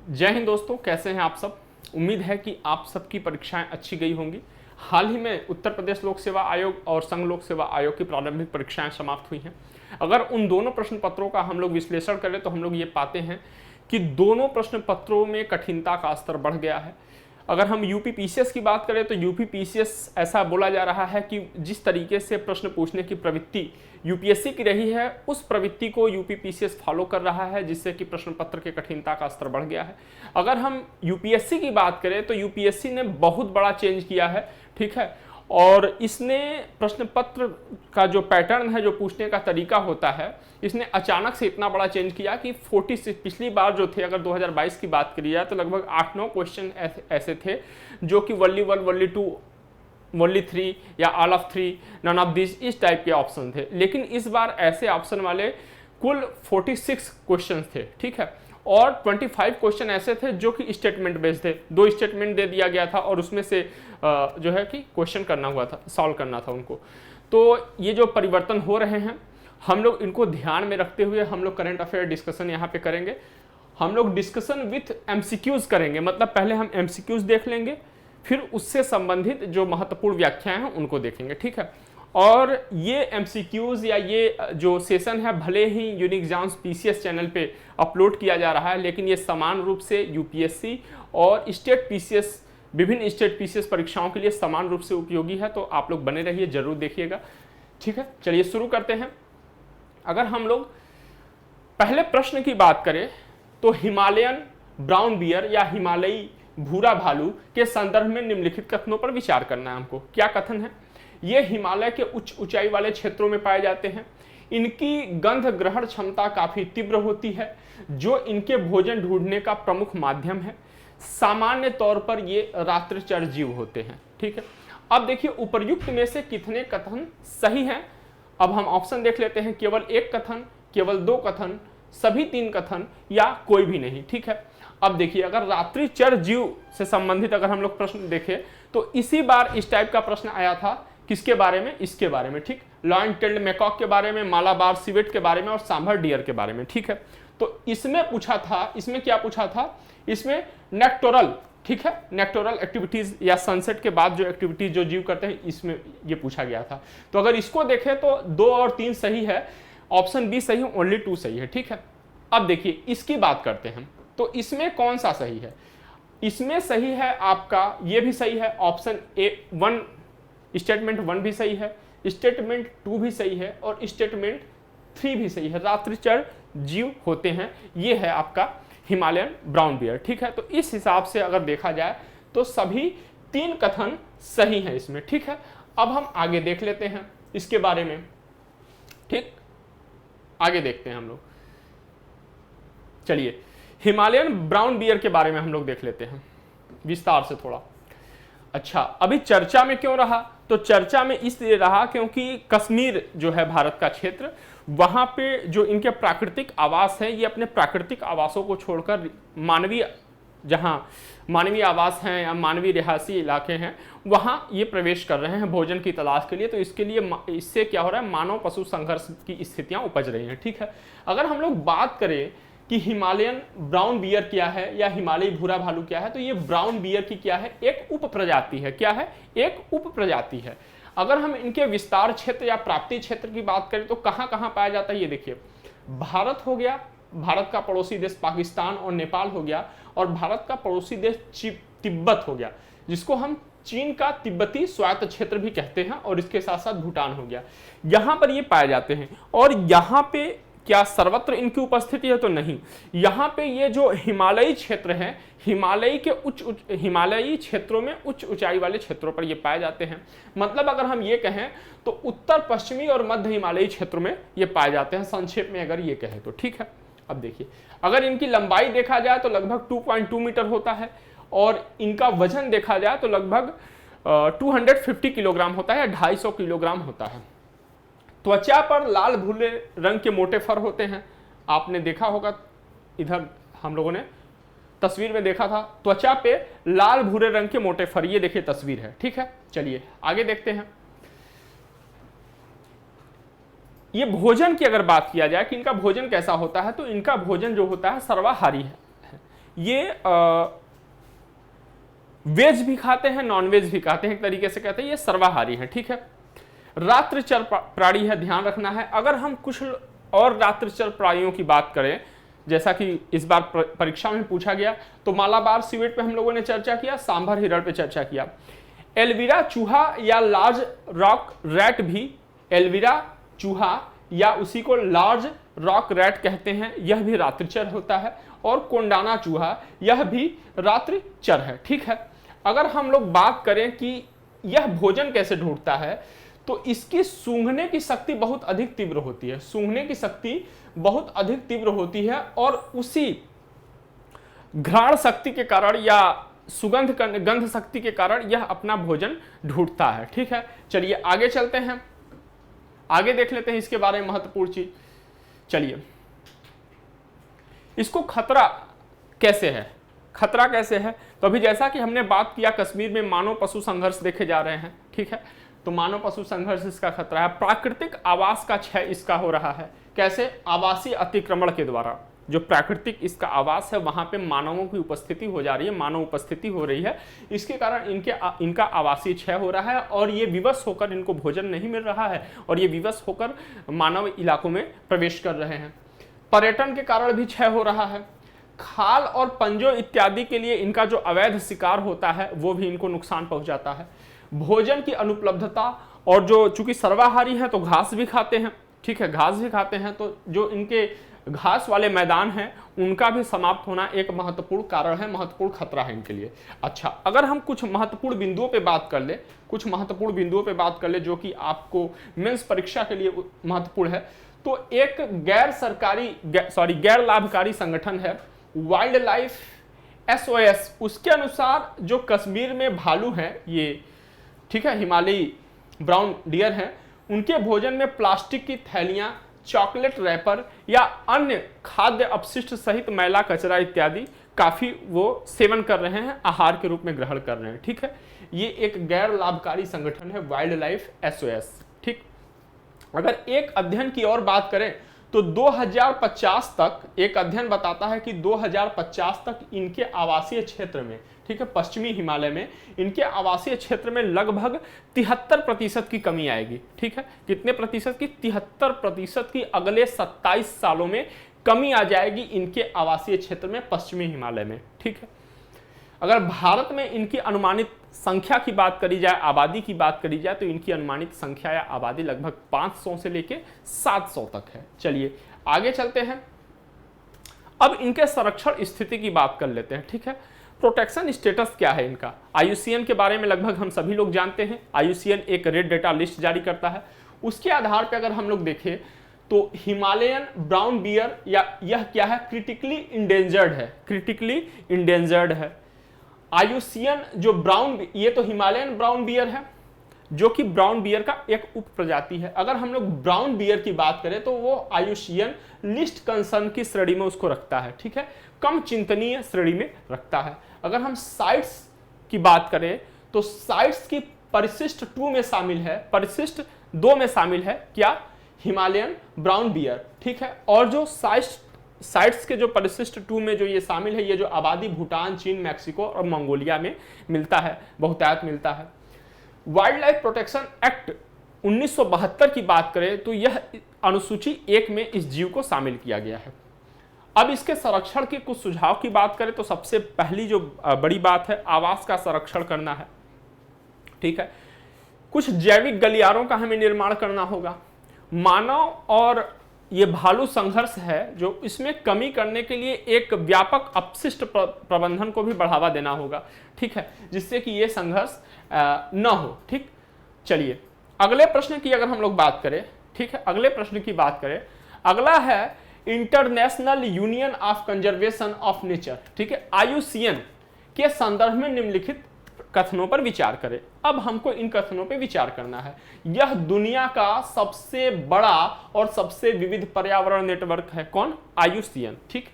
जय हिंद दोस्तों, कैसे हैं आप सब। उम्मीद है कि आप सबकी परीक्षाएं अच्छी गई होंगी। हाल ही में उत्तर प्रदेश लोक सेवा आयोग और संघ लोक सेवा आयोग की प्रारंभिक परीक्षाएं समाप्त हुई हैं। अगर उन दोनों प्रश्न पत्रों का हम लोग विश्लेषण करें तो हम लोग ये पाते हैं कि दोनों प्रश्न पत्रों में कठिनता का स्तर बढ़ गया है। अगर हम यूपी पीसीएस की बात करें तो यूपी पीसीएस ऐसा बोला जा रहा है कि जिस तरीके से प्रश्न पूछने की प्रवृत्ति यूपीएससी की रही है, उस प्रवृत्ति को यूपी पीसीएस फॉलो कर रहा है, जिससे कि प्रश्न पत्र के कठिनता का स्तर बढ़ गया है। अगर हम यूपीएससी की बात करें तो यूपीएससी ने बहुत बड़ा चेंज किया है, ठीक है। और इसने प्रश्न पत्र का जो पैटर्न है, जो पूछने का तरीका होता है, इसने अचानक से इतना बड़ा चेंज किया कि 40 पिछली बार जो थे, अगर 2022 की बात करी जाए तो लगभग 8-9 क्वेश्चन ऐसे थे जो कि वनली 1, वनली 2, वनली 3 या all of 3, none of this, इस टाइप के ऑप्शन थे। लेकिन इस बार ऐसे ऑप्शन वाले कुल 46 क्वेश्चन थे, ठीक है। और 25 क्वेश्चन ऐसे थे जो कि स्टेटमेंट बेस्ड थे। 2 स्टेटमेंट दे दिया गया था और उसमें से जो है कि क्वेश्चन करना हुआ था, सॉल्व करना था उनको। तो ये जो परिवर्तन हो रहे हैं, हम लोग इनको ध्यान में रखते हुए हम लोग करंट अफेयर डिस्कशन यहाँ पे करेंगे। हम लोग डिस्कशन विथ एमसीक्यूज करेंगे, मतलब पहले हम एमसीक्यूज देख लेंगे, फिर उससे संबंधित जो महत्वपूर्ण व्याख्याएं हैं उनको देखेंगे, ठीक है। और ये एमसीक्यूज या ये जो सेशन है, भले ही यूनिक एग्जाम्स पीसीएस चैनल पे अपलोड किया जा रहा है, लेकिन ये समान रूप से यूपीएससी और स्टेट पीसीएस, विभिन्न स्टेट पीसीएस परीक्षाओं के लिए समान रूप से उपयोगी है। तो आप लोग बने रहिए, जरूर देखिएगा, ठीक है। चलिए शुरू करते हैं। अगर हम लोग पहले प्रश्न की बात करें तो हिमालयन ब्राउन बियर या हिमालयी भूरा भालू के संदर्भ में निम्नलिखित कथनों पर विचार करना है हमको। क्या कथन है? ये हिमालय के उच्च ऊंचाई वाले क्षेत्रों में पाए जाते हैं। इनकी गंध ग्रहण क्षमता काफी तीव्र होती है, जो इनके भोजन ढूंढने का प्रमुख माध्यम है। सामान्य तौर पर ये रात्रिचर जीव होते हैं, ठीक है। अब देखिए उपर्युक्त में से कितने कथन सही हैं। अब हम ऑप्शन देख लेते हैं, केवल 1 कथन, केवल 2 कथन, सभी 3 कथन या कोई भी नहीं, ठीक है। अब देखिए अगर रात्रिचर जीव से संबंधित अगर हम लोग प्रश्न देखें तो इसी बार इस टाइप का प्रश्न आया था। किसके बारे में? इसके बारे में, ठीक। लॉयन टेल्ड मैकॉक के बारे में, मालाबार सिवेट के बारे में और सांभर डियर के बारे में, ठीक है। तो इसमें पूछा था, इसमें क्या पूछा था? इसमें नेक्टोरल, ठीक है, नेक्टोरल एक्टिविटीज या सनसेट के बाद जो एक्टिविटीज जो जीव करते हैं, इसमें ये पूछा गया था। तो अगर इसको देखें तो 2 और 3 सही है, ऑप्शन बी सही है, ओनली 2 सही है, ठीक है। अब देखिए इसकी बात करते हैं, तो इसमें कौन सा सही है? इसमें सही है आपका, ये भी सही है, ऑप्शन ए 1, स्टेटमेंट 1 भी सही है, स्टेटमेंट 2 भी सही है और स्टेटमेंट 3 भी सही है। रात्रिचर जीव होते हैं, ये है आपका हिमालयन ब्राउन बियर, ठीक है। तो इस हिसाब से अगर देखा जाए तो सभी 3 कथन सही हैं इसमें, ठीक है। अब हम आगे देख लेते हैं इसके बारे में, ठीक। आगे देखते हैं हम लोग, चलिए हिमालयन ब्राउन बियर के बारे में हम लोग देख लेते हैं विस्तार से थोड़ा। अच्छा, अभी चर्चा में क्यों रहा? तो चर्चा में इसलिए रहा क्योंकि कश्मीर जो है भारत का क्षेत्र, वहां पे जो इनके प्राकृतिक आवास हैं, ये अपने प्राकृतिक आवासों को छोड़कर मानवीय, जहां मानवीय आवास हैं या मानवीय रिहायशी इलाके हैं, वहां ये प्रवेश कर रहे हैं भोजन की तलाश के लिए। तो इसके लिए इससे क्या हो रहा है? मानव पशु संघर्ष की स्थितियां उपज रही हैं, ठीक है। अगर हम लोग बात करें कि हिमालयन ब्राउन बियर क्या है या हिमालयी भूरा भालू क्या है, तो ये ब्राउन बियर की क्या है? एक उप प्रजाति है। क्या है? एक उप प्रजाति है। अगर हम इनके विस्तार क्षेत्र या प्राप्ति क्षेत्र की बात करें तो कहां कहां पाया जाता है, ये देखिए, भारत हो गया, भारत का पड़ोसी देश पाकिस्तान और नेपाल हो गया, और भारत का पड़ोसी देश तिब्बत हो गया, जिसको हम चीन का तिब्बती स्वायत्त क्षेत्र भी कहते हैं, और इसके साथ साथ भूटान हो गया। यहां पर ये पाए जाते हैं। और यहां पे क्या सर्वत्र इनकी उपस्थिति है? तो नहीं। यहाँ पे ये जो हिमालयी क्षेत्र है, हिमालयी के हिमालयी क्षेत्रों में उच्च ऊंचाई वाले क्षेत्रों पर ये पाए जाते हैं। मतलब अगर हम ये कहें तो उत्तर पश्चिमी और मध्य हिमालयी क्षेत्रों में ये पाए जाते हैं, संक्षेप में अगर ये कहें तो, ठीक है। अब देखिए अगर इनकी लंबाई देखा जाए तो लगभग 2.2 मीटर होता है, और इनका वजन देखा जाए तो लगभग 250 किलोग्राम होता है या 250 किलोग्राम होता है। त्वचा पर लाल भूरे रंग के मोटे फर होते हैं। आपने देखा होगा, इधर हम लोगों ने तस्वीर में देखा था, त्वचा पे लाल भूरे रंग के मोटे फर, ये देखिए तस्वीर है, ठीक है। चलिए आगे देखते हैं। ये भोजन की अगर बात किया जाए कि इनका भोजन कैसा होता है, तो इनका भोजन जो होता है सर्वाहारी है। ये वेज भी खाते हैं, नॉन वेज भी खाते हैं, एक तरीके से कहते हैं ये सर्वाहारी है। ठीक है, रात्रिचर प्राणी है, ध्यान रखना है। अगर हम कुछ और रात्रिचर प्राणियों की बात करें, जैसा कि इस बार परीक्षा में पूछा गया, तो मालाबार सिवेट पे हम लोगों ने चर्चा किया, सांभर हिरण पे चर्चा किया। एल्विरा चूहा या लार्ज रॉक रैट भी, एल्विरा चूहा या उसी को लार्ज रॉक रैट कहते हैं, यह भी रात्रिचर होता है। और कोंडाना चूहा, यह भी रात्रिचर है। ठीक है, अगर हम लोग बात करें कि यह भोजन कैसे ढूंढता है, तो इसकी सूंघने की शक्ति बहुत अधिक तीव्र होती है, सूंघने की शक्ति बहुत अधिक तीव्र होती है, और उसी घ्राण शक्ति के कारण या सुगंध गंध शक्ति के कारण यह अपना भोजन ढूंढता है। ठीक है, चलिए आगे चलते हैं, आगे देख लेते हैं इसके बारे में महत्वपूर्ण चीज। चलिए, इसको खतरा कैसे है, खतरा कैसे है, तो अभी जैसा कि हमने बात किया, कश्मीर में मानव पशु संघर्ष देखे जा रहे हैं। ठीक है, तो मानव पशु संघर्ष इसका खतरा है। प्राकृतिक आवास का क्षय इसका हो रहा है, कैसे? आवासीय अतिक्रमण के द्वारा। जो प्राकृतिक इसका आवास है वहां पे मानवों की उपस्थिति हो जा रही है, मानव उपस्थिति हो रही है, इसके कारण इनका आवासीय क्षय हो रहा है, और ये विवश होकर इनको भोजन नहीं मिल रहा है, और ये विवश होकर मानव इलाकों में प्रवेश कर रहे हैं। पर्यटन के कारण भी क्षय हो रहा है। खाल और पंजों इत्यादि के लिए इनका जो अवैध शिकार होता है वो भी इनको नुकसान पहुंचाता है। भोजन की अनुपलब्धता, और जो चूंकि सर्वाहारी है तो घास भी खाते हैं। ठीक है, घास भी खाते हैं, तो जो इनके घास वाले मैदान हैं उनका भी समाप्त होना एक महत्वपूर्ण कारण है, महत्वपूर्ण खतरा है इनके लिए। अच्छा, अगर हम कुछ महत्वपूर्ण बिंदुओं पे बात कर ले, कुछ महत्वपूर्ण बिंदुओं पे बात कर ले जो कि आपको मेंस परीक्षा के लिए महत्वपूर्ण है, तो एक गैर लाभकारी संगठन है वाइल्ड लाइफ SOS। उसके अनुसार जो कश्मीर में भालू हैं ये, ठीक है, हिमालयी ब्राउन डियर हैं, उनके भोजन में प्लास्टिक की थैलियां, चॉकलेट रैपर या अन्य खाद्य अपशिष्ट सहित मैला कचरा इत्यादि काफी वो सेवन कर रहे हैं, आहार के रूप में ग्रहण कर रहे हैं। ठीक है, ये एक गैर लाभकारी संगठन है वाइल्ड लाइफ SOS। ठीक, अगर एक अध्ययन की और बात करें तो 2050 तक, एक अध्ययन बताता है कि 2050 तक इनके आवासीय क्षेत्र में, ठीक है, पश्चिमी हिमालय में इनके आवासीय क्षेत्र में लगभग 73% की कमी आएगी। ठीक है, कितने प्रतिशत की? 73% की अगले 27 सालों में कमी आ जाएगी इनके आवासीय क्षेत्र में, पश्चिमी हिमालय में। ठीक है, अगर भारत में इनकी अनुमानित संख्या की बात करी जाए, आबादी की बात करी जाए, तो इनकी अनुमानित संख्या या आबादी लगभग 500 से लेके 700 तक है। चलिए आगे चलते हैं, अब इनके संरक्षण स्थिति की बात कर लेते हैं। ठीक है, प्रोटेक्शन स्टेटस क्या है इनका? IUCN के बारे में लगभग हम सभी लोग जानते हैं। IUCN एक रेड डेटा लिस्ट जारी करता है, उसके आधार पर अगर हम लोग देखें तो हिमालयन ब्राउन बियर, या यह क्या है? क्रिटिकली इंडेंजर्ड है, क्रिटिकली इंडेंजर्ड है। IUCN जो ब्राउन, ये तो हिमालयन ब्राउन बियर है जो कि ब्राउन बियर का एक उप प्रजाति है। अगर हम लोग ब्राउन बियर की बात करें तो वो IUCN लिस्ट कंसर्न की श्रेणी में उसको रखता है। ठीक है, कम चिंतनीय श्रेणी में रखता है। अगर हम साइट्स की बात करें तो साइट्स की परिशिष्ट 2 में शामिल है, परिशिष्ट 2 में शामिल है क्या? Himalayan brown bear. ठीक है, और जो साइट्स के जो परिशिष्ट 2 में जो ये शामिल है, ये जो आबादी भूटान, चीन, मैक्सिको और मंगोलिया में मिलता है, बहुतायत मिलता है। वाइल्ड लाइफ प्रोटेक्शन एक्ट 1972 की बात करें तो यह अनुसूची 1 में इस जीव को शामिल किया गया है। अब इसके संरक्षण के कुछ सुझाव की बात करें तो सबसे पहली जो बड़ी बात है, आवास का संरक्षण करना है। ठीक है, कुछ जैविक गलियारों का हमें निर्माण करना होगा। मानव और ये भालू संघर्ष है जो इसमें कमी करने के लिए एक व्यापक अपशिष्ट प्रबंधन को भी बढ़ावा देना होगा। ठीक है, जिससे कि ये संघर्ष न हो। ठीक, चलिए अगले प्रश्न की अगर हम लोग बात करें, ठीक है, अगले प्रश्न की बात करें, अगला है international union of conservation of nature. ठीक है, IUCN के संदर्भ में निम्नलिखित कथनों पर विचार करें। अब हमको इन कथनों पर विचार करना है। यह दुनिया का सबसे बड़ा और सबसे विविध पर्यावरण नेटवर्क है। कौन? IUCN। ठीक,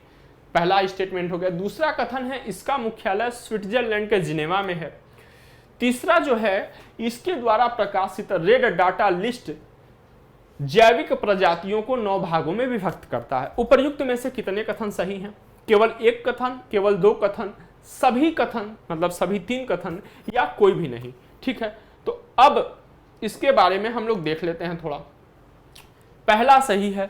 पहला स्टेटमेंट हो गया। दूसरा कथन है इसका मुख्यालय स्विट्जरलैंड के जिनेवा में है। तीसरा जो है, इसके द्वारा प्रकाशित रेड डाटा लिस्ट जैविक प्रजातियों को 9 भागों में विभक्त करता है। उपर्युक्त में से कितने कथन सही हैं? केवल एक कथन, केवल दो कथन, सभी कथन मतलब सभी तीन कथन, या कोई भी नहीं। ठीक है, तो अब इसके बारे में हम लोग देख लेते हैं थोड़ा। पहला सही है,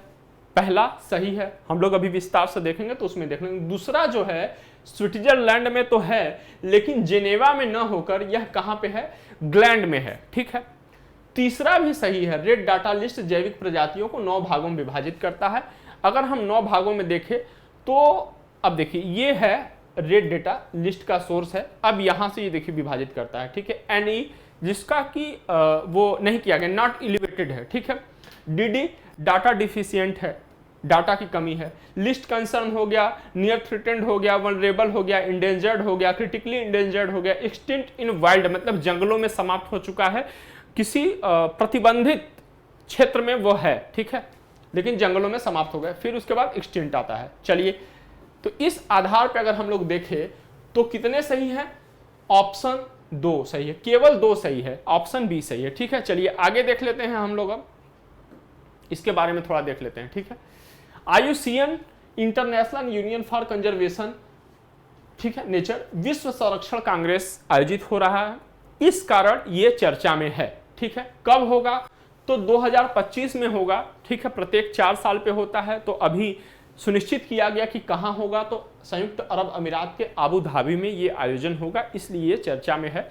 पहला सही है, हम लोग अभी विस्तार से देखेंगे तो उसमें देख लेंगे। दूसरा जो है स्विट्जरलैंड में तो है, लेकिन जेनेवा में न होकर यह कहां पे है, ग्लैंड में है। ठीक है, तीसरा भी सही है, रेड डाटा लिस्ट जैविक प्रजातियों को 9 भागों में विभाजित करता है। अगर हम 9 भागों में देखें तो अब देखिए ये है रेड डाटा लिस्ट का सोर्स है, अब यहां से ये देखिए विभाजित करता है। ठीक है, एनई जिसका कि वो नहीं किया गया, नॉट एलिवेटेड है। ठीक है, डीडी डाटा डिफिशियंट है, डाटा की कमी है। लिस्ट कंसर्न हो गया, नियर थ्रेटेंड हो गया, वनरेबल हो गया, इंडेंजर्ड हो गया, क्रिटिकली इंडेंजर्ड हो गया, एक्सटिंक्ट इन वाइल्ड मतलब जंगलों में समाप्त हो चुका है, किसी प्रतिबंधित क्षेत्र में वो है। ठीक है, लेकिन जंगलों में समाप्त हो गया, फिर उसके बाद एक्सटिंक्ट आता है। चलिए, तो इस आधार पर अगर हम लोग देखें तो कितने सही हैं, ऑप्शन 2 सही है, केवल 2 सही है, ऑप्शन बी सही है। ठीक है, चलिए आगे देख लेते हैं हम लोग, अब इसके बारे में थोड़ा देख लेते हैं। ठीक है, IUCN international union for conservation, ठीक है, नेचर विश्व संरक्षण कांग्रेस आयोजित हो रहा है, इस कारण ये चर्चा में है। ठीक है, कब होगा, तो 2025 में होगा। ठीक है, प्रत्येक 4 साल पे होता है, तो अभी सुनिश्चित किया गया कि कहां होगा, तो संयुक्त अरब अमीरात के आबू धाबी में ये आयोजन होगा, इसलिए ये चर्चा में है।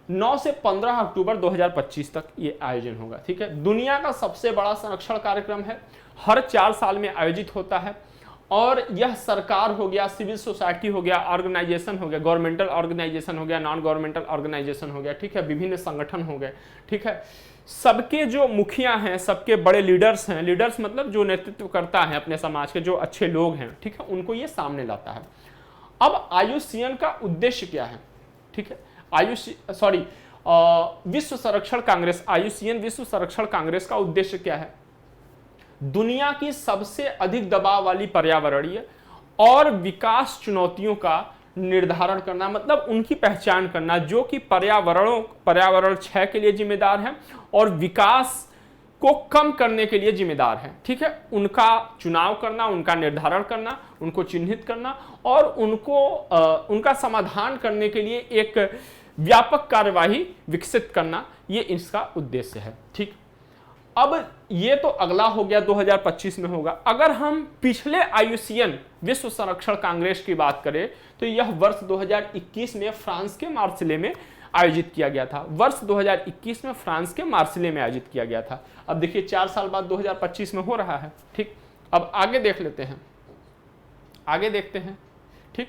9 से 15 अक्टूबर 2025 तक ये आयोजन होगा। ठीक है, दुनिया का सबसे बड़ा संरक्षण कार्यक्रम है, हर 4 साल में आयोजित होता है, और यह सरकार हो गया, सिविल सोसाइटी हो गया, ऑर्गेनाइजेशन हो गया, गवर्नमेंटल ऑर्गेनाइजेशन हो गया, नॉन गवर्नमेंटल ऑर्गेनाइजेशन हो गया। ठीक है, विभिन्न संगठन हो गए। ठीक है, सबके जो मुखिया हैं, सबके बड़े लीडर्स हैं, लीडर्स मतलब जो नेतृत्व करता है अपने समाज के, जो अच्छे लोग हैं, ठीक है, उनको ये सामने लाता है। अब IUCN का उद्देश्य क्या है, ठीक है, विश्व संरक्षण कांग्रेस, IUCN विश्व संरक्षण कांग्रेस का उद्देश्य क्या है, दुनिया की सबसे अधिक दबाव वाली पर्यावरणीय और विकास चुनौतियों का निर्धारण करना, मतलब उनकी पहचान करना, जो कि पर्यावरण क्षय के लिए जिम्मेदार हैं और विकास को कम करने के लिए जिम्मेदार हैं। ठीक है, उनका चुनाव करना, उनका निर्धारण करना, उनको चिन्हित करना और उनका समाधान करने के लिए एक व्यापक कार्यवाही विकसित करना, ये इसका उद्देश्य है। ठीक, अब ये तो अगला हो गया, 2025 में होगा। अगर हम पिछले IUCN विश्व संरक्षण कांग्रेस की बात करें तो यह वर्ष 2021 में फ्रांस के मार्सिले में आयोजित किया गया था। वर्ष 2021 में फ्रांस के मार्सिले में आयोजित किया गया था। अब देखिए 4 साल बाद 2025 में हो रहा है। ठीक, अब आगे देख लेते हैं, आगे देखते हैं। ठीक,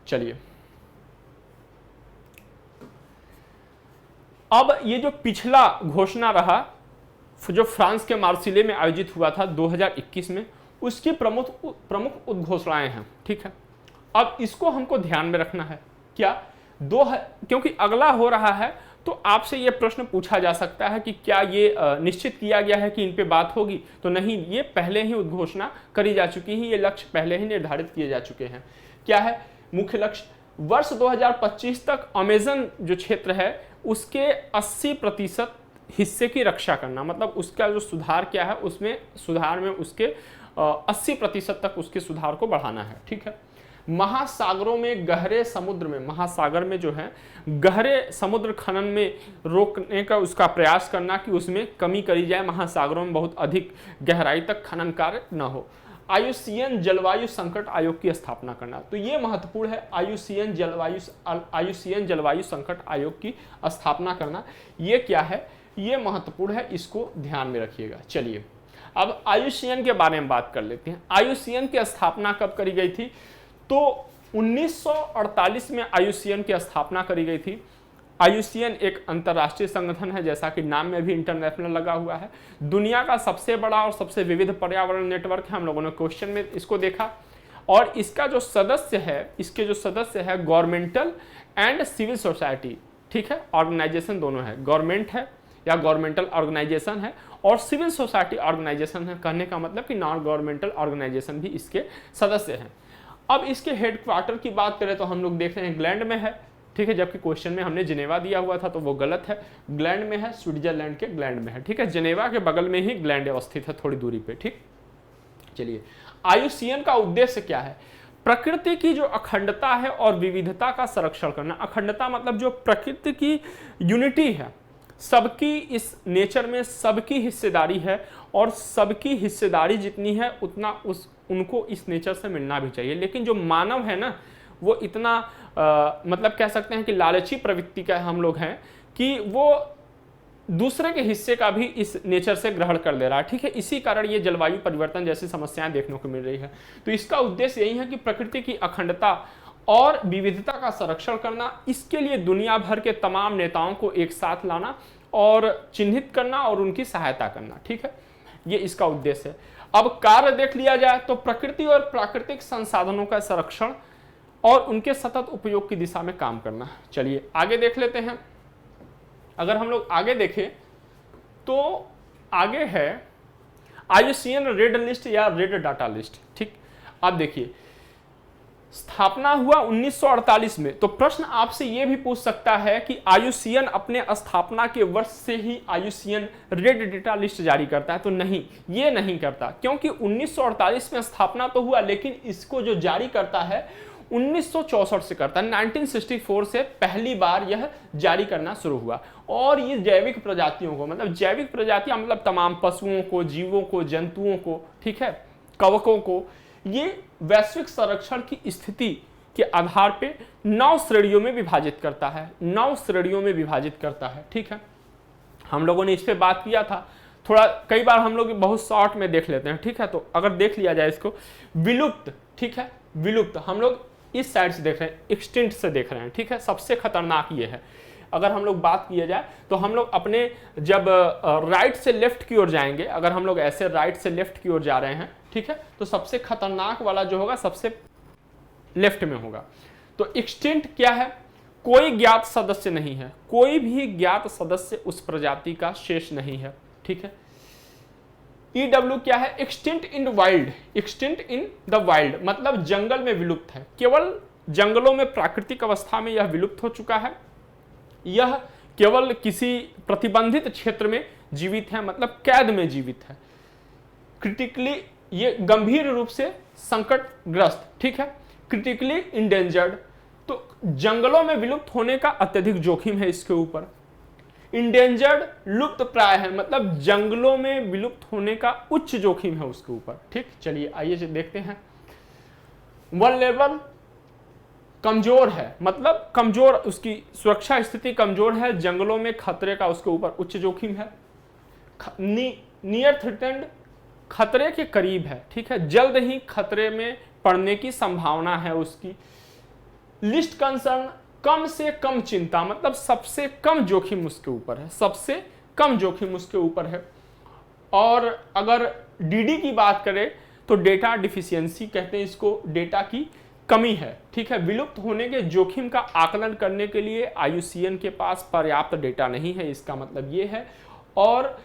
चलिए, अब ये जो पिछला घोषणा रहा जो फ्रांस के मार्सिले में आयोजित हुआ था 2021 में, उसकी प्रमुख उद्घोषणाएं हैं। ठीक है, अब इसको हमको ध्यान में रखना है क्या, क्योंकि अगला हो रहा है तो आपसे यह प्रश्न पूछा जा सकता है कि क्या ये निश्चित किया गया है कि इन पे बात होगी, तो नहीं, ये पहले ही उद्घोषणा करी जा चुकी है, ये लक्ष्य पहले ही निर्धारित किए जा चुके हैं। क्या है मुख्य लक्ष्य, वर्ष 2025 तक अमेज़न जो क्षेत्र है उसके 80% हिस्से की रक्षा करना, मतलब उसका जो सुधार क्या है, उसमें सुधार में उसके 80% तक उसके सुधार को बढ़ाना है। ठीक है, महासागरों में, गहरे समुद्र में, महासागर में जो है गहरे समुद्र खनन में रोकने का उसका प्रयास करना कि उसमें कमी करी जाए, महासागरों में बहुत अधिक गहराई तक खनन कार्य न हो। IUCN जलवायु संकट आयोग की स्थापना करना, तो ये महत्वपूर्ण है। IUCN जलवायु संकट आयोग की स्थापना करना, ये क्या है, ये महत्वपूर्ण है, इसको ध्यान में रखिएगा। चलिए, अब IUCN के बारे में बात कर लेते हैं। IUCN की स्थापना कब करी गई थी, तो 1948 में IUCN की स्थापना करी गई थी। IUCN एक अंतर्राष्ट्रीय संगठन है, जैसा कि नाम में भी इंटरनेशनल लगा हुआ है। दुनिया का सबसे बड़ा और सबसे विविध पर्यावरण नेटवर्क है, हम लोगों ने क्वेश्चन में इसको देखा। और इसका जो सदस्य है, इसके जो सदस्य है गवर्नमेंटल एंड सिविल सोसाइटी, ठीक है, ऑर्गेनाइजेशन दोनों है, गवर्नमेंट है या गवर्नमेंटल ऑर्गेनाइजेशन है और सिविल सोसाइटी ऑर्गेनाइजेशन है, कहने का मतलब कि नॉन गवर्नमेंटल ऑर्गेनाइजेशन भी इसके सदस्य हैं। अब इसके हेडक्वार्टर की बात करें तो हम लोग देख रहे हैं ग्लैंड में है। ठीक है, जबकि क्वेश्चन में हमने जिनेवा दिया हुआ था तो वो गलत है, ग्लैंड में है, स्विट्जरलैंड के ग्लैंड में है। ठीक है, जिनेवा के बगल में ही ग्लैंड अवस्थित है, थोड़ी दूरी पे। ठीक, चलिए, IUCN का उद्देश्य क्या है, प्रकृति की जो अखंडता है और विविधता का संरक्षण करना। अखंडता मतलब जो प्रकृति की यूनिटी है, सबकी इस नेचर में सबकी हिस्सेदारी है, और सबकी हिस्सेदारी जितनी है उतना उनको इस नेचर से मिलना भी चाहिए। लेकिन जो मानव है ना, वो इतना मतलब कह सकते हैं कि लालची प्रवृत्ति का हम लोग हैं कि वो दूसरे के हिस्से का भी इस नेचर से ग्रहण कर ले रहा है। ठीक है, इसी कारण ये जलवायु परिवर्तन जैसी समस्याएं देखने को मिल रही है। तो इसका उद्देश्य यही है कि प्रकृति की अखंडता और विविधता का संरक्षण करना, इसके लिए दुनिया भर के तमाम नेताओं को एक साथ लाना और चिन्हित करना और उनकी सहायता करना। ठीक है, ये इसका उद्देश्य है। अब कार्य देख लिया जाए तो प्रकृति और प्राकृतिक संसाधनों का संरक्षण और उनके सतत उपयोग की दिशा में काम करना। चलिए आगे देख लेते हैं। अगर हम लोग आगे देखें तो आगे है IUCN रेड लिस्ट या रेड डाटा लिस्ट। ठीक, अब देखिए स्थापना हुआ 1948 में। तो प्रश्न आपसे यह भी पूछ सकता है कि IUCN अपने स्थापना के वर्ष से ही IUCN रेड डेटा लिस्ट जारी करता है? तो नहीं, ये नहीं करता, क्योंकि 1948 में स्थापना तो हुआ, लेकिन इसको जो जारी करता है 1964 से करता है। 1964 से पहली बार यह जारी करना शुरू हुआ। और ये जैविक प्रजातियों को, मतलब जैविक प्रजातियां मतलब तमाम पशुओं को, जीवों को, जंतुओं को, ठीक है, कवकों को, ये वैश्विक संरक्षण की स्थिति के आधार पे 9 श्रेणियों में विभाजित करता है। 9 श्रेणियों में विभाजित करता है। ठीक है, हम लोगों ने इस पे बात किया था थोड़ा, कई बार हम लोग बहुत शॉर्ट में देख लेते हैं। ठीक है, तो अगर देख लिया जाए इसको, विलुप्त, ठीक है, विलुप्त हम लोग इस साइड से देख रहे हैं, एक्सटिंक्ट से देख रहे हैं। ठीक है, सबसे खतरनाक ये है। अगर हम लोग बात किया जाए तो हम लोग अपने जब राइट से लेफ्ट की ओर जाएंगे, अगर हम लोग ऐसे राइट से लेफ्ट की ओर जा रहे हैं, ठीक है, तो सबसे खतरनाक वाला जो होगा सबसे लेफ्ट में होगा। तो एक्सटिंक्ट क्या है? कोई ज्ञात सदस्य नहीं है, कोई भी ज्ञात सदस्य उस प्रजाति का शेष नहीं है। ठीक है, EW क्या है? Extinct in wild. Extinct in the wild मतलब जंगल में विलुप्त है, केवल जंगलों में प्राकृतिक अवस्था में यह विलुप्त हो चुका है। यह केवल किसी प्रतिबंधित क्षेत्र में जीवित है, मतलब कैद में जीवित है। क्रिटिकली, ये गंभीर रूप से संकटग्रस्त, ठीक है, क्रिटिकली इंडेंजर्ड। तो जंगलों में विलुप्त होने का अत्यधिक जोखिम है इसके ऊपर। इंडेंजर्ड, लुप्त प्राय है, मतलब जंगलों में विलुप्त होने का उच्च जोखिम है उसके ऊपर। ठीक, चलिए आइए देखते हैं। वल्नरेबल, कमजोर है, मतलब कमजोर, उसकी सुरक्षा स्थिति कमजोर है, जंगलों में खतरे का उसके ऊपर उच्च जोखिम है। नियर थ्रेटेंड, खतरे के करीब है। ठीक है, जल्द ही खतरे में पड़ने की संभावना है उसकी। लिस्ट कंसर्न, कम से कम चिंता, मतलब सबसे कम जोखिम उसके ऊपर है, सबसे कम जोखिम उसके ऊपर है। और अगर DD की बात करें तो डेटा डिफिशियंसी कहते हैं इसको, डेटा की कमी है। ठीक है, विलुप्त होने के जोखिम का आकलन करने के लिए IUCN के पास पर्याप्त डेटा नहीं है, इसका मतलब ये है। और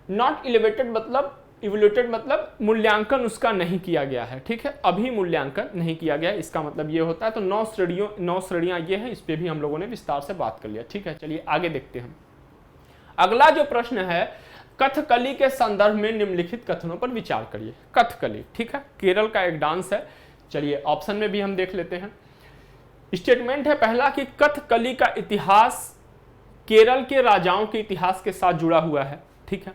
नॉट इलेवेटेड मतलब इवोल्यूटेड मतलब मूल्यांकन उसका नहीं किया गया है। ठीक है, अभी मूल्यांकन नहीं किया गया, इसका मतलब ये होता है। तो 9 श्रेणियां ये है, इस पे भी हम लोगों ने विस्तार से बात कर लिया। ठीक है, चलिए आगे देखते हैं। अगला जो प्रश्न है, कथकली के संदर्भ में निम्नलिखित कथनों पर विचार करिए। कथकली, ठीक है, केरल का एक डांस है। चलिए ऑप्शन में भी हम देख लेते हैं। स्टेटमेंट है पहला कि कथकली का इतिहास केरल के राजाओं के इतिहास के साथ जुड़ा हुआ है। ठीक है,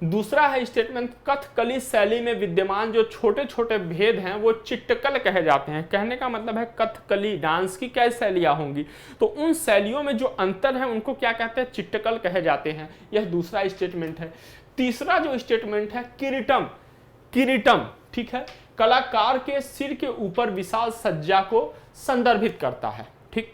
दूसरा है स्टेटमेंट, कथकली शैली में विद्यमान जो छोटे छोटे भेद हैं वो चिट्टकल कहे जाते हैं। कहने का मतलब है कथकली डांस की कई शैलियां होंगी, तो उन शैलियों में जो अंतर है उनको क्या कहते हैं? चिट्टकल कहे जाते हैं। यह दूसरा स्टेटमेंट है। तीसरा जो स्टेटमेंट है, किरीटम, किरीटम, ठीक है, कलाकार के सिर के ऊपर विशाल सज्जा को संदर्भित करता है। ठीक,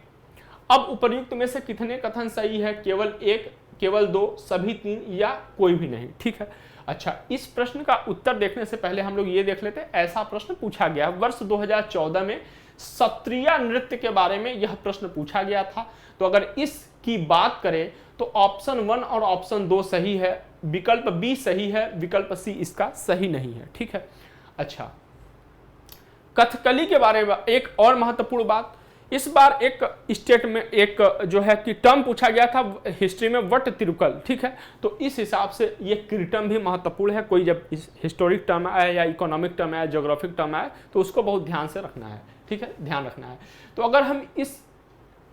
अब उपर्युक्त में से कितने कथन सही है? केवल एक, केवल 2, सभी 3 या कोई भी नहीं। ठीक है, अच्छा, इस प्रश्न का उत्तर देखने से पहले हम लोग ये देख लेते हैं। ऐसा प्रश्न पूछा गया वर्ष 2014 में सत्रिया नृत्य के बारे में यह प्रश्न पूछा गया था। तो अगर इसकी बात करें तो ऑप्शन 1 और ऑप्शन 2 सही है, विकल्प बी सही है, विकल्प सी इसका सही नहीं है। ठीक है, अच्छा, कथकली के बारे में एक और महत्वपूर्ण बात, इस बार एक स्टेट में एक जो है कि टर्म पूछा गया था हिस्ट्री में, वट तिरुकल। ठीक है, तो इस हिसाब से ये टर्म भी महत्वपूर्ण है। कोई जब हिस्टोरिक टर्म आए या इकोनॉमिक टर्म आए, ज्योग्राफिक टर्म आए, तो उसको बहुत ध्यान से रखना है। ठीक है, ध्यान रखना है। तो अगर हम इस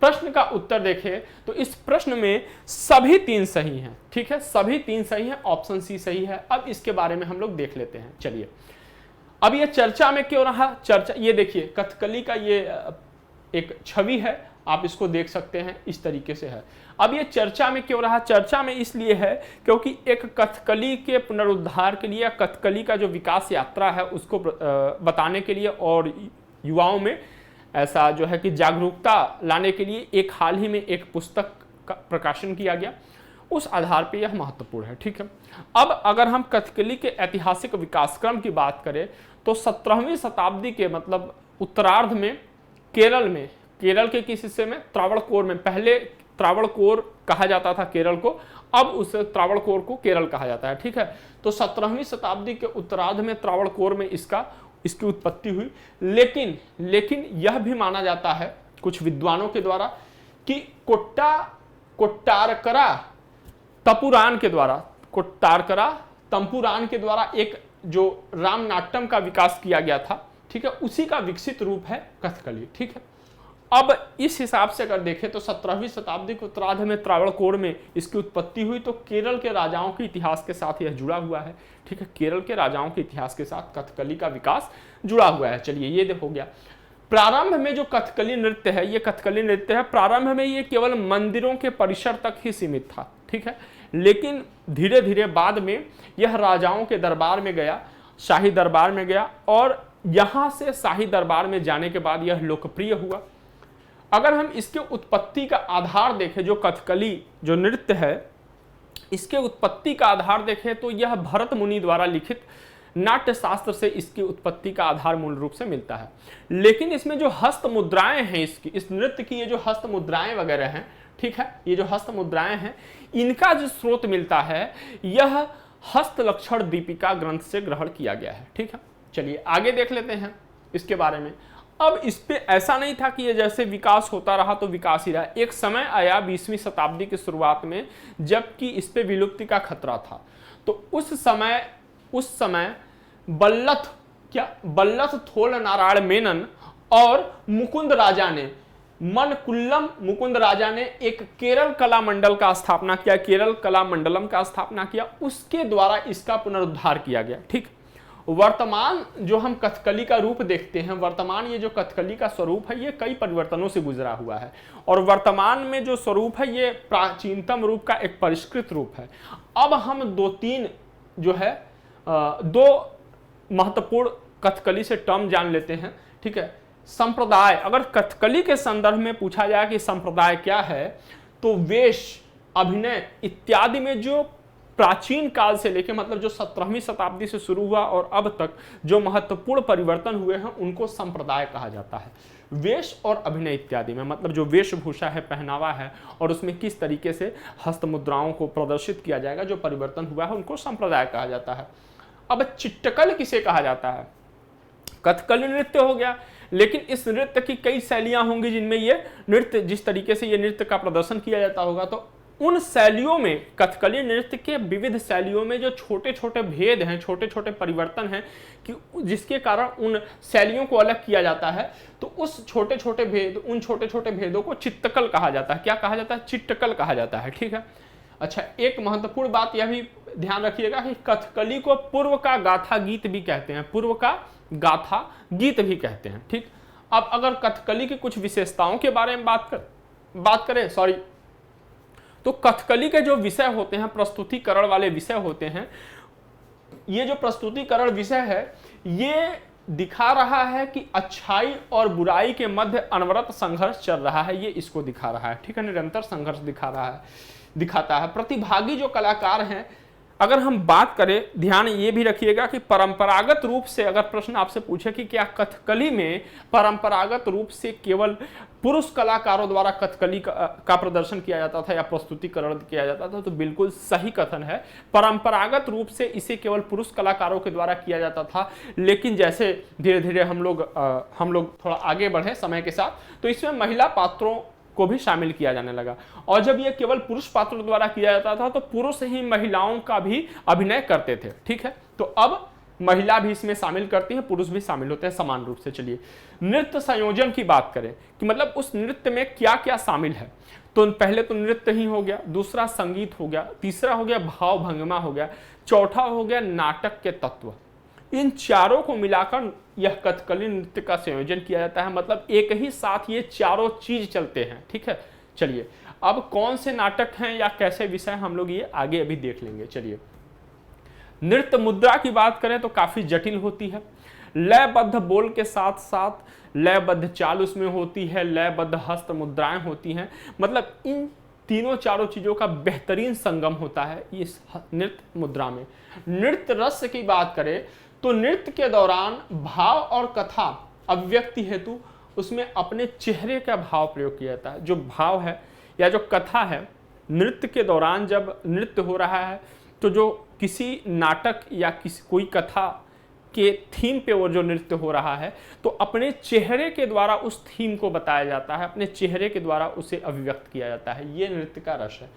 प्रश्न का उत्तर देखें तो इस प्रश्न में सभी 3 सही हैं, ठीक है, सभी 3 सही हैं, ऑप्शन सी सही है। अब इसके बारे में हम लोग देख लेते हैं। चलिए, अब ये चर्चा में क्यों रहा, चर्चा ये देखिए, कथकली का ये एक छवि है, आप इसको देख सकते हैं, इस तरीके से है। अब ये चर्चा में क्यों रहा, चर्चा में इसलिए है क्योंकि एक कथकली के पुनरुद्धार के लिए, कथकली का जो विकास यात्रा है उसको बताने के लिए और युवाओं में ऐसा जो है कि जागरूकता लाने के लिए एक हाल ही में एक पुस्तक का प्रकाशन किया गया, उस आधार पे यह महत्वपूर्ण है, ठीक है। अब अगर हम कथकली के ऐतिहासिक विकासक्रम की बात करें तो 17वीं शताब्दी के मतलब उत्तरार्ध में केरल के किस हिस्से में, त्रावणकोर में, पहले त्रावणकोर कहा जाता था केरल को, अब उस त्रावणकोर को केरल कहा जाता है, ठीक है। तो 17वीं शताब्दी के उत्तरार्ध में त्रावणकोर में इसकी उत्पत्ति हुई। लेकिन यह भी माना जाता है कुछ विद्वानों के द्वारा कि कोट्टारकरा तंपुरान के द्वारा एक जो रामनाट्यम का विकास किया गया था, ठीक है, उसी का विकसित रूप है कथकली, ठीक है। अब इस हिसाब से अगर देखें तो 17वीं शताब्दी के उत्तरार्ध में त्रावणकोर में इसकी उत्पत्ति हुई, तो केरल के राजाओं के इतिहास के साथ यह जुड़ा हुआ है, ठीक है, केरल के राजाओं के इतिहास के साथ कथकली का विकास जुड़ा हुआ है। चलिए, ये हो गया। प्रारंभ में जो कथकली नृत्य है, ये कथकली नृत्य है, प्रारंभ में ये केवल मंदिरों के परिसर तक ही सीमित था, ठीक है, लेकिन धीरे धीरे बाद में यह राजाओं के दरबार में गया, शाही दरबार में गया, और यहां से शाही दरबार में जाने के बाद यह लोकप्रिय हुआ। अगर हम इसके उत्पत्ति का आधार देखें, जो कथकली जो नृत्य है, इसके उत्पत्ति का आधार देखें तो यह भरत मुनि द्वारा लिखित नाट्य शास्त्र से इसकी उत्पत्ति का आधार मूल रूप से मिलता है। लेकिन इसमें जो हस्त मुद्राएं हैं, इस नृत्य की ये जो हस्त मुद्राएं वगैरह हैं, ठीक है, ये जो हस्त मुद्राएं हैं, इनका जो स्रोत मिलता है यह हस्त लक्षण दीपिका ग्रंथ से ग्रहण किया गया है, ठीक है। चलिए आगे देख लेते हैं इसके बारे में। अब इस पे ऐसा नहीं था कि ये जैसे विकास होता रहा तो विकास ही रहा। एक समय आया 20वीं शताब्दी की शुरुआत में जबकि इस पे विलुप्ति का खतरा था, तो उस समय बल्लथ थोल नारायण मेनन और मुकुंद राजा ने एक केरल कला मंडल का स्थापना किया, केरल कला मंडलम का स्थापना किया, उसके द्वारा इसका पुनरुद्धार किया गया, ठीक। वर्तमान जो हम कथकली का रूप देखते हैं, वर्तमान ये जो कथकली का स्वरूप है ये कई परिवर्तनों से गुजरा हुआ है, और वर्तमान में जो स्वरूप है ये प्राचीनतम रूप का एक परिष्कृत रूप है। अब हम दो महत्वपूर्ण कथकली से टर्म जान लेते हैं, ठीक है। संप्रदाय, अगर कथकली के संदर्भ में पूछा जाए कि संप्रदाय क्या है, तो वेश, अभिनय इत्यादि में जो प्राचीन काल से लेके मतलब जो 17वीं शताब्दी से शुरू हुआ और अब तक जो महत्वपूर्ण परिवर्तन हुए हैं उनको संप्रदाय कहा जाता है। वेश और अभिनय इत्यादि में मतलब जो वेशभूषा है, पहनावा है, और उसमें किस तरीके से हस्त मुद्राओं को प्रदर्शित किया जाएगा, जो परिवर्तन हुआ है, उनको संप्रदाय कहा जाता है। अब चिट्टकल किसे कहा जाता है? कथकली नृत्य हो गया, लेकिन इस नृत्य की कई शैलियां होंगी जिनमें ये नृत्य, जिस तरीके से ये नृत्य का प्रदर्शन किया जाता होगा, तो उन शैलियों में, कथकली नृत्य के विविध शैलियों में जो छोटे छोटे भेद हैं, छोटे छोटे परिवर्तन हैं कि जिसके कारण उन शैलियों को अलग किया जाता है, तो उन छोटे छोटे भेदों को चिट्टकल कहा जाता है। क्या कहा जाता है? चिट्टकल कहा जाता है, ठीक है। अच्छा, एक महत्वपूर्ण बात यह भी ध्यान रखिएगा कि कथकली को पूर्व का गाथा गीत भी कहते हैं, पूर्व का गाथा गीत भी कहते हैं, ठीक। अब अगर कथकली की कुछ विशेषताओं के बारे में बात करें तो कथकली के जो विषय होते हैं, प्रस्तुतिकरण वाले विषय होते हैं, ये जो प्रस्तुतिकरण विषय है ये दिखा रहा है कि अच्छाई और बुराई के मध्य अनवरत संघर्ष चल रहा है, ये इसको दिखा रहा है, ठीक है, निरंतर संघर्ष दिखाता है। प्रतिभागी जो कलाकार हैं, अगर हम बात करें, ध्यान ये भी रखिएगा कि परंपरागत रूप से अगर प्रश्न आपसे पूछे कि क्या कथकली में परंपरागत रूप से केवल पुरुष कलाकारों द्वारा कथकली का प्रदर्शन किया जाता था या प्रस्तुतिकरण किया जाता था, तो बिल्कुल सही कथन है। परंपरागत रूप से इसे केवल पुरुष कलाकारों के द्वारा किया जाता था, लेकिन जैसे धीरे धीरे हम लोग थोड़ा आगे बढ़े समय के साथ, तो इसमें महिला पात्रों को भी शामिल किया जाने लगा, और जब यह केवल पुरुष पात्रों द्वारा किया जाता था तो पुरुष ही महिलाओं का भी अभिनय करते थे, ठीक है। तो अब महिला भी इसमें शामिल करती है, पुरुष भी शामिल होते हैं समान रूप से। चलिए नृत्य संयोजन की बात करें कि मतलब उस नृत्य में क्या क्या शामिल है, तो पहले तो नृत्य ही हो गया, दूसरा संगीत हो गया, तीसरा हो गया भाव भंगिमा हो गया, चौथा हो गया नाटक के तत्व। इन चारों को मिलाकर यह कथकली नृत्य का संयोजन किया जाता है, मतलब एक ही साथ ये चारों चीज चलते हैं। ठीक है, चलिए अब कौन से नाटक हैं या कैसे विषय हम लोग ये आगे अभी देख लेंगे। चलिए नृत्य मुद्रा की बात करें तो काफी जटिल होती है। लयबद्ध बोल के साथ साथ लयबद्ध चाल उसमें होती है, लयबद्ध हस्त मुद्राएं होती हैं, मतलब इन तीनों चारों चीजों का बेहतरीन संगम होता है इस नृत्य मुद्रा में। नृत्य रस की बात करें तो नृत्य के दौरान भाव और कथा अभिव्यक्ति हेतु उसमें अपने चेहरे का भाव प्रयोग किया जाता है। जो भाव है या जो कथा है, नृत्य के दौरान जब नृत्य हो रहा है तो जो किसी नाटक या किसी कोई कथा के थीम पे वो जो नृत्य हो रहा है तो अपने चेहरे के द्वारा उस थीम को बताया जाता है, अपने चेहरे के द्वारा उसे अभिव्यक्त किया जाता है। ये नृत्य का रस है।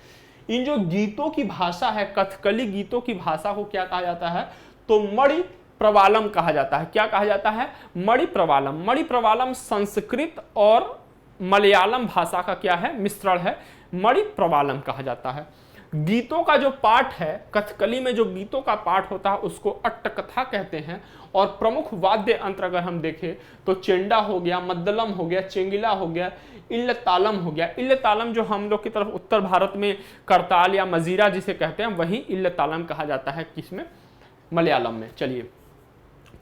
इन जो गीतों की भाषा है, कथकली गीतों की भाषा को क्या कहा जाता है, तो मणि प्रवालम कहा जाता है। क्या कहा जाता है, मणि प्रवालम। मणि प्रवालम संस्कृत और मलयालम भाषा का क्या है, मिश्रण है, मणि प्रवालम कहा जाता है। गीतों का जो पाठ है, कथकली में जो गीतों का पाठ होता है उसको अट्टकथा कहते हैं। और प्रमुख वाद्य यंत्र अगर हम देखें तो चेंडा हो गया, मद्दलम हो गया, चेंगिला हो गया, इल्ल तालम हो गया। इल्ल तालम जो हम लोग की तरफ उत्तर भारत में करताल या मजीरा जिसे कहते हैं वही इल्ल तालम कहा जाता है, किसमें, मलयालम में। चलिए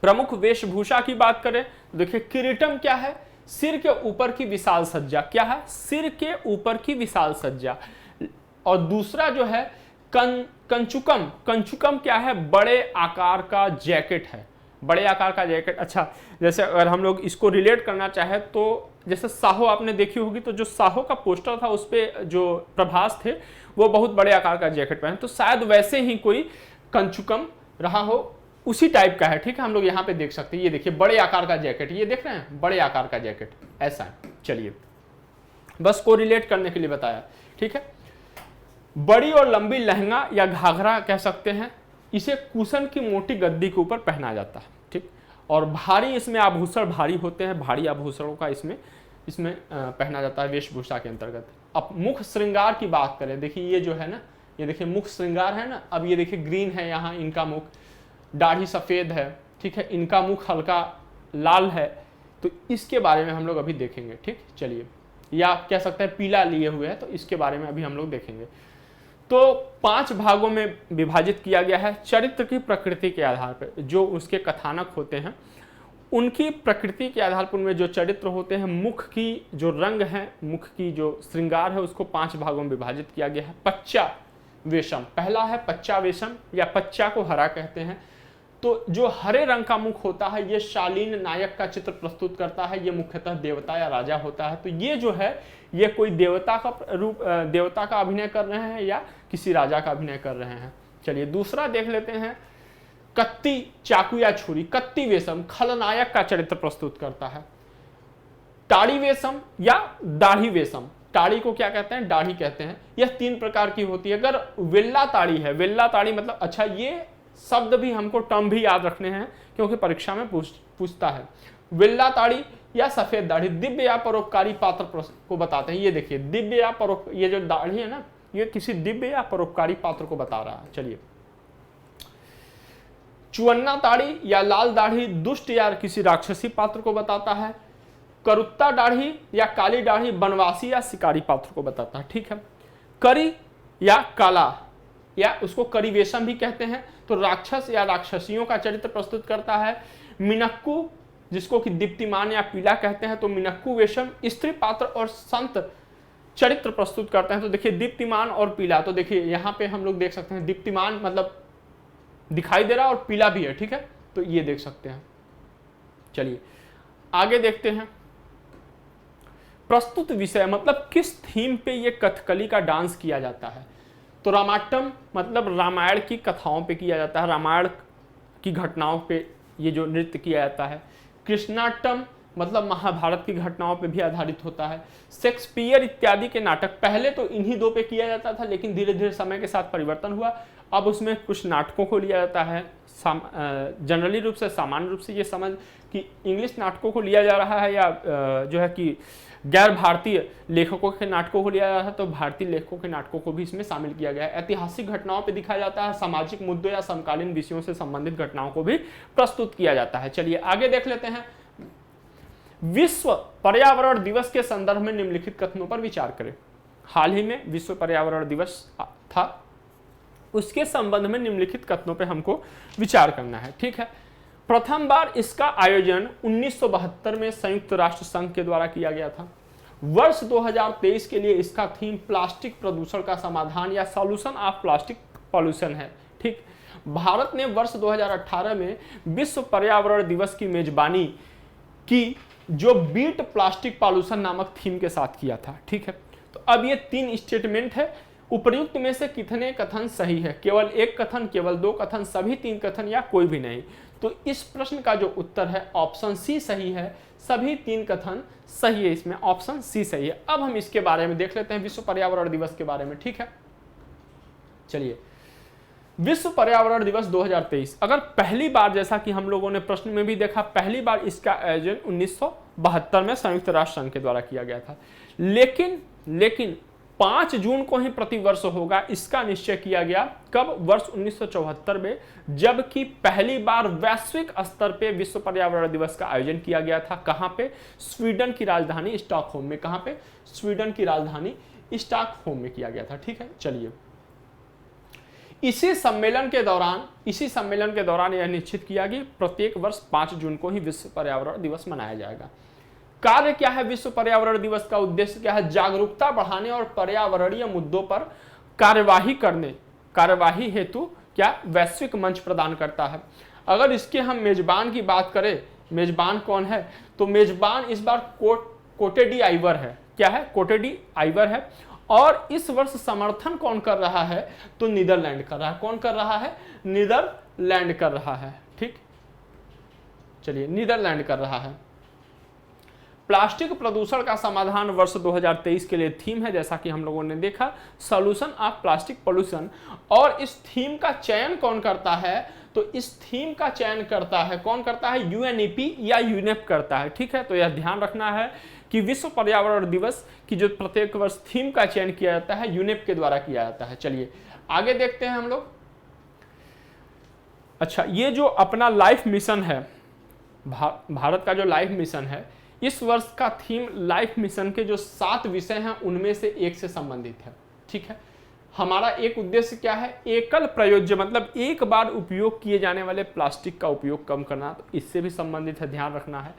प्रमुख वेशभूषा की बात करें तो देखिए किरीटम क्या है, सिर के ऊपर की विशाल सज्जा। क्या है, सिर के ऊपर की विशाल सज्जा। और दूसरा जो है कंचुकम। कंचुकम क्या है, बड़े आकार का जैकेट है, बड़े आकार का जैकेट। अच्छा, जैसे अगर हम लोग इसको रिलेट करना चाहे तो जैसे साहो आपने देखी होगी, तो जो साहो का पोस्टर था उस पे जो प्रभास थे वो बहुत बड़े आकार का जैकेट पहने, तो शायद वैसे ही कोई कंचुकम रहा हो, उसी टाइप का है। ठीक है, हम लोग यहाँ पे देख सकते हैं, ये देखिए बड़े आकार का जैकेट, ये देख रहे हैं, बड़े आकार का जैकेट ऐसा है। चलिए बस को रिलेट करने के लिए बताया। ठीक है, बड़ी और लंबी लहंगा या घाघरा कह सकते हैं, इसे कुशन की मोटी गद्दी के ऊपर पहना जाता है। ठीक, और भारी इसमें आभूषण भारी होते हैं, भारी आभूषणों का इसमें पहना जाता है वेशभूषा के अंतर्गत। अब मुख श्रृंगार की बात करें, देखिए ये जो है ना, ये देखिए मुख श्रृंगार है ना, अब ये देखिए ग्रीन है यहाँ इनका मुख, दाढ़ी सफेद है, ठीक है, इनका मुख हल्का लाल है, तो इसके बारे में हम लोग अभी देखेंगे। ठीक, चलिए, या आप कह सकते हैं पीला लिए हुए है, तो इसके बारे में अभी हम लोग देखेंगे। तो 5 भागों में विभाजित किया गया है चरित्र की प्रकृति के आधार पर। जो उसके कथानक होते हैं उनकी प्रकृति के आधार पर उनमें जो चरित्र होते हैं, मुख की जो रंग है, मुख की जो श्रृंगार है, उसको 5 भागों में विभाजित किया गया है। पच्चा वेशम, पहला है पच्चा वेशम या पच्चा को हरा कहते हैं। तो जो हरे रंग का मुख होता है ये शालीन नायक का चित्र प्रस्तुत करता है, ये मुख्यतः देवता या राजा होता है। तो ये जो है ये कोई देवता का रूप, देवता का अभिनय कर रहे हैं या किसी राजा का अभिनय कर रहे हैं। चलिए दूसरा देख लेते हैं, कत्ती चाकू या छुरी। कत्ती वेशम खलनायक का चरित्र प्रस्तुत करता है। टाड़ी वेशम या दाढ़ी वेशम, टाड़ी को क्या कहते हैं, दाढ़ी कहते हैं। यह 3 प्रकार की होती है। अगर वेल्ला ताड़ी है, वेल्ला ताड़ी मतलब, अच्छा ये शब्द भी हमको टर्म भी याद रखने हैं क्योंकि परीक्षा में पूछता है। वेल्ला ताड़ी या सफेद दाढ़ी दिव्य या परोपकारी पात्र को बताते हैं। ये देखिए दिव्य या ये जो दाढ़ी है ना, ये किसी दिव्य या परोपकारी पात्र को बता रहा है। चलिए चुअन्ना दाढ़ी या लाल दाढ़ी दुष्ट या किसी राक्षसी पात्र को बताता है। करुत्ता दाढ़ी या काली दाढ़ी बनवासी या शिकारी पात्र को बताता है। ठीक है, करी या काला या उसको करी वेशम भी कहते हैं, तो राक्षस या राक्षसियों का चरित्र प्रस्तुत करता है। मिनक्कू जिसको कि दीप्तिमान या पीला कहते हैं, तो मिनक्कू वेशम स्त्री पात्र और संत चरित्र प्रस्तुत करते हैं। तो देखिए दीप्तिमान और पीला, तो देखिए यहाँ पे हम लोग देख सकते हैं दीप्तिमान मतलब दिखाई दे रहा और पीला भी है। ठीक है, तो ये देख सकते हैं। चलिए आगे देखते हैं, प्रस्तुत विषय मतलब किस थीम पे ये कथकली का डांस किया जाता है। तो रामाटम मतलब रामायण की कथाओं पे किया जाता है, रामायण की घटनाओं पे ये जो नृत्य किया जाता है। कृष्णाटम मतलब महाभारत की घटनाओं पे भी आधारित होता है। शेक्सपियर इत्यादि के नाटक पहले तो इन्हीं 2 पे किया जाता था, लेकिन धीरे धीरे समय के साथ परिवर्तन हुआ अब उसमें कुछ नाटकों को लिया जाता है, जनरली रूप से, सामान्य रूप से ये समझ कि इंग्लिश नाटकों को लिया जा रहा है या जो है कि गैर भारतीय लेखकों के नाटकों को लिया जा रहा है, तो भारतीय लेखकों के नाटकों को भी इसमें शामिल किया गया है। ऐतिहासिक घटनाओं पे दिखाया जाता है, सामाजिक मुद्दों या समकालीन विषयों से संबंधित घटनाओं को भी प्रस्तुत किया जाता है। चलिए आगे देख लेते हैं। विश्व पर्यावरण दिवस के संदर्भ में निम्नलिखित कथनों पर विचार करें। हाल ही में विश्व पर्यावरण दिवस था, उसके संबंध में निम्नलिखित कथनों पर हमको विचार करना है। ठीक है, प्रथम बार इसका आयोजन 1972 में संयुक्त राष्ट्र संघ के द्वारा किया गया था। वर्ष 2023 के लिए इसका थीम प्लास्टिक प्रदूषण का समाधान या सॉल्यूशन ऑफ प्लास्टिक पॉल्यूशन है। ठीक, भारत ने वर्ष 2018 में विश्व पर्यावरण दिवस की मेजबानी की, जो बीट प्लास्टिक पॉल्यूशन नामक थीम के साथ किया था। ठीक है, तो अब ये 3 स्टेटमेंट है, उपर्युक्त में से कितने कथन सही है? केवल एक कथन, केवल 2 कथन, सभी 3 कथन या कोई भी नहीं? तो इस प्रश्न का जो उत्तर है ऑप्शन सी सही है, सभी 3 कथन सही है, इसमें ऑप्शन सी सही है। अब हम इसके बारे में देख लेते हैं, विश्व पर्यावरण दिवस के बारे में। ठीक है, चलिए, विश्व पर्यावरण दिवस 2023 अगर पहली बार, जैसा कि हम लोगों ने प्रश्न में भी देखा, पहली बार इसका आयोजन 1972 में संयुक्त राष्ट्र संघ के द्वारा किया गया था, लेकिन 5 जून को ही प्रतिवर्ष होगा, इसका निश्चय किया गया। कब? वर्ष 1974 में, जबकि पहली बार वैश्विक स्तर पे विश्व पर्यावरण दिवस का आयोजन किया गया था। कहां पे? स्वीडन की राजधानी स्टॉकहोम में। कहां पे? स्वीडन की राजधानी स्टॉकहोम में किया गया था। ठीक है, चलिए, इसी सम्मेलन के दौरान यह निश्चित किया कि प्रत्येक वर्ष 5 जून को ही विश्व पर्यावरण दिवस मनाया जाएगा। कार्य क्या है विश्व पर्यावरण दिवस का? उद्देश्य क्या है? जागरूकता बढ़ाने और पर्यावरणीय मुद्दों पर कार्यवाही हेतु क्या वैश्विक मंच प्रदान करता है। अगर इसके हम मेजबान की बात करें, मेजबान कौन है? तो मेजबान इस बार कोटे डी आइवर है। क्या है? कोटे डी आइवर है। और इस वर्ष समर्थन कौन कर रहा है? तो नीदरलैंड कर रहा है। कौन कर रहा है? नीदरलैंड कर रहा है। ठीक, चलिए, नीदरलैंड कर रहा है। प्लास्टिक प्रदूषण का समाधान वर्ष 2023 के लिए थीम है, जैसा कि हम लोगों ने देखा, सॉल्यूशन ऑफ प्लास्टिक पॉल्यूशन। और इस थीम का चयन कौन करता है? तो इस थीम का चयन करता है, कौन करता है? यूएनईपी या यूनेप करता है। ठीक है, तो यह ध्यान रखना है कि विश्व पर्यावरण दिवस की जो प्रत्येक वर्ष थीम का चयन किया जाता है, यूनेप के द्वारा किया जाता है। चलिए आगे देखते हैं हम लोग। अच्छा, ये जो अपना लाइफ मिशन है, भारत का जो लाइफ मिशन है, इस वर्ष का थीम लाइफ मिशन के जो 7 विषय हैं उनमें से एक से संबंधित है। ठीक है, हमारा एक उद्देश्य क्या है? एकल प्रयोज्य, मतलब एक बार उपयोग किए जाने वाले प्लास्टिक का उपयोग कम करना, तो इससे भी संबंधित है, ध्यान रखना है।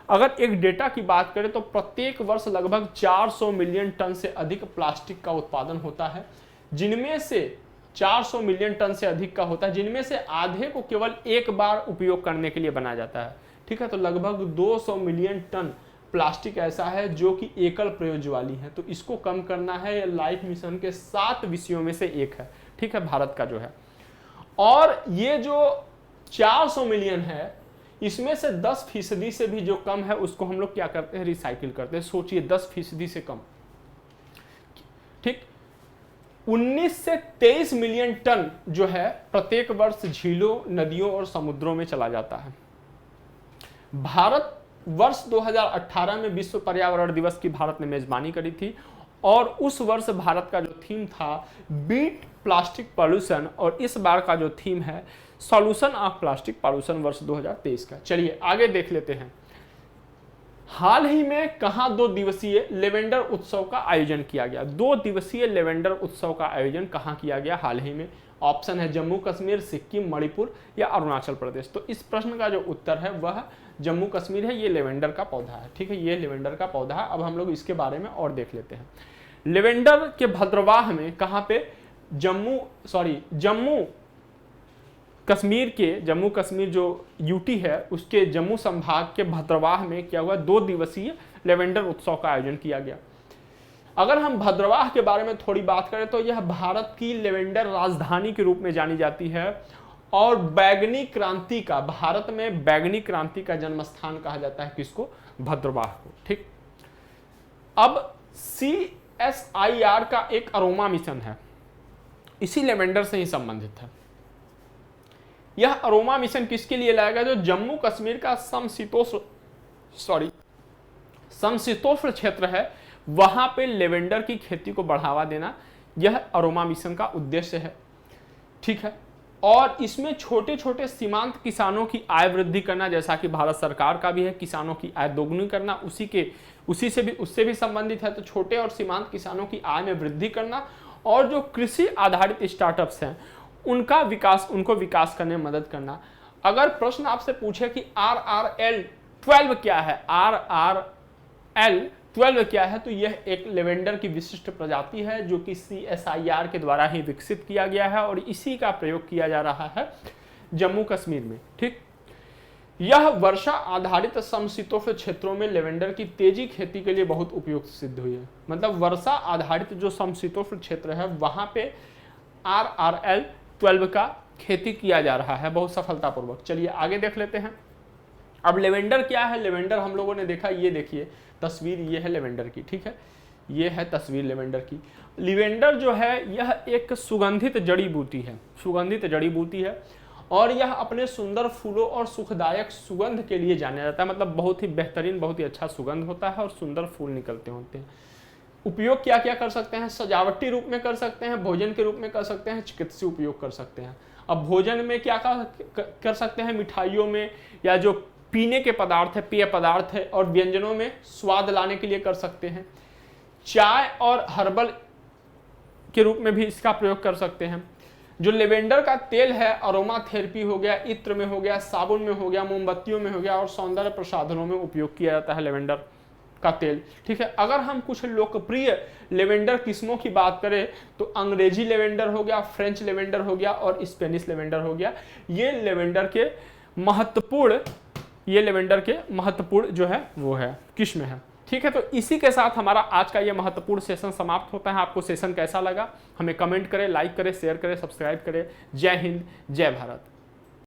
अगर एक डेटा की बात करें तो प्रत्येक वर्ष लगभग 400 मिलियन टन से अधिक प्लास्टिक का उत्पादन होता है, जिनमें से 400 मिलियन टन से अधिक का होता है, जिनमें से आधे को केवल एक बार उपयोग करने के लिए बनाया जाता है। ठीक है, तो लगभग 200 मिलियन टन प्लास्टिक ऐसा है जो कि एकल प्रयोज्य वाली है, तो इसको कम करना है। लाइफ मिशन के 7 विषयों में से एक है। ठीक है, भारत का जो है। और ये जो 400 मिलियन है, इसमें से 10% से भी जो कम है उसको हम लोग क्या करते हैं? रिसाइकिल करते हैं। सोचिए, 10% से कम। ठीक, 19 से 23 मिलियन टन जो है प्रत्येक वर्ष झीलों, नदियों और समुद्रों में चला जाता है। भारत वर्ष 2018 में विश्व पर्यावरण दिवस की भारत ने मेजबानी करी थी, और उस वर्ष भारत का जो थीम था बीट प्लास्टिक पॉल्यूशन, और इस बार का जो थीम है सॉल्यूशन ऑफ प्लास्टिक पॉल्यूशन वर्ष 2023 का। चलिए आगे देख लेते हैं। हाल ही में कहां 2 दिवसीय लेवेंडर उत्सव का आयोजन किया गया? 2 दिवसीय लेवेंडर उत्सव का आयोजन कहां किया गया हाल ही में? ऑप्शन है जम्मू कश्मीर, सिक्किम, मणिपुर या अरुणाचल प्रदेश। तो इस प्रश्न का जो उत्तर है वह जम्मू कश्मीर है। ये लेवेंडर का पौधा है। ठीक है, ये लेवेंडर का पौधा है। अब हम लोग इसके बारे में और देख लेते हैं। लेवेंडर के भद्रवाह में, कहां पे? जम्मू कश्मीर जो यूटी है उसके जम्मू संभाग के भद्रवाह में क्या हुआ? 2 दिवसीय लेवेंडर उत्सव का आयोजन किया गया। अगर हम भद्रवाह के बारे में थोड़ी बात करें तो यह भारत की लेवेंडर राजधानी के रूप में जानी जाती है, और बैगनी क्रांति का, भारत में बैगनी क्रांति का जन्म स्थान कहा जाता है। किसको? भद्रवाह को। ठीक, अब CSIR का एक अरोमा मिशन है। इसी लेवेंडर से ही संबंधित है। यह अरोमा मिशन किसके लिए लाया गया? जो जम्मू कश्मीर का समशीतोष्ण क्षेत्र है, वहां पे लेवेंडर की खेती को बढ़ावा देना, यह अरोमा मिशन का उद्देश्य है। ठीक है, और इसमें छोटे छोटे सीमांत किसानों की आय वृद्धि करना, जैसा कि भारत सरकार का भी है, किसानों की आय दोगुनी करना, उससे भी संबंधित है। तो छोटे और सीमांत किसानों की आय में वृद्धि करना, और जो कृषि आधारित स्टार्टअप्स हैं उनको विकास करने में मदद करना। अगर प्रश्न आपसे पूछे कि RRL 12 क्या है, RRL 12 क्या है, तो यह एक लेवेंडर की विशिष्ट प्रजाति है जो कि CSIR के द्वारा ही विकसित किया गया है और इसी का प्रयोग किया जा रहा है जम्मू कश्मीर में। ठीक, यह वर्षा आधारित समशीतोष्ण क्षेत्रों में लेवेंडर की तेजी खेती के लिए बहुत उपयुक्त सिद्ध हुई है। मतलब वर्षा आधारित जो समशीतोष्ण क्षेत्र है वहां पे RRL 12 का खेती किया जा रहा है बहुत सफलतापूर्वक। चलिए आगे देख लेते हैं। अब लेवेंडर क्या है? लेवेंडर हम लोगों ने देखा, ये देखिए तस्वीर, ये है लेवेंडर की। ठीक है, ये है तस्वीर लेवेंडर की। लेवेंडर जो है यह एक सुगंधित जड़ी बूटी है, और यह अपने सुंदर फूलों और सुखदायक सुगंध के लिए जाना जाता है। मतलब बहुत ही बेहतरीन, बहुत ही अच्छा सुगंध होता है और सुंदर फूल निकलते होते हैं। उपयोग क्या क्या कर सकते हैं? सजावटी रूप में कर सकते हैं, भोजन के रूप में कर सकते हैं, चिकित्सीय उपयोग कर सकते हैं। अब भोजन में क्या कर सकते हैं? मिठाइयों में, या जो पीने के पदार्थ है, पेय पदार्थ है, और व्यंजनों में स्वाद लाने के लिए कर सकते हैं। चाय और हर्बल के रूप में भी इसका प्रयोग कर सकते हैं। जो लेवेंडर का तेल है, अरोमा थेरेपी हो गया, इत्र में हो गया, साबुन में हो गया, मोमबत्तियों में हो गया, और सौंदर्य प्रसाधनों में उपयोग किया जाता है लेवेंडर का तेल। ठीक है, अगर हम कुछ लोकप्रिय लेवेंडर किस्मों की बात करें तो अंग्रेजी लेवेंडर हो गया, फ्रेंच लेवेंडर हो गया, और स्पेनिश लेवेंडर हो गया। ये लेवेंडर के महत्वपूर्ण जो है वो है किस्म है। ठीक है, तो इसी के साथ हमारा आज का ये महत्वपूर्ण सेशन समाप्त होता है। आपको सेशन कैसा लगा हमें कमेंट करें, लाइक करें, शेयर करें, सब्सक्राइब करें। जय हिंद, जय भारत।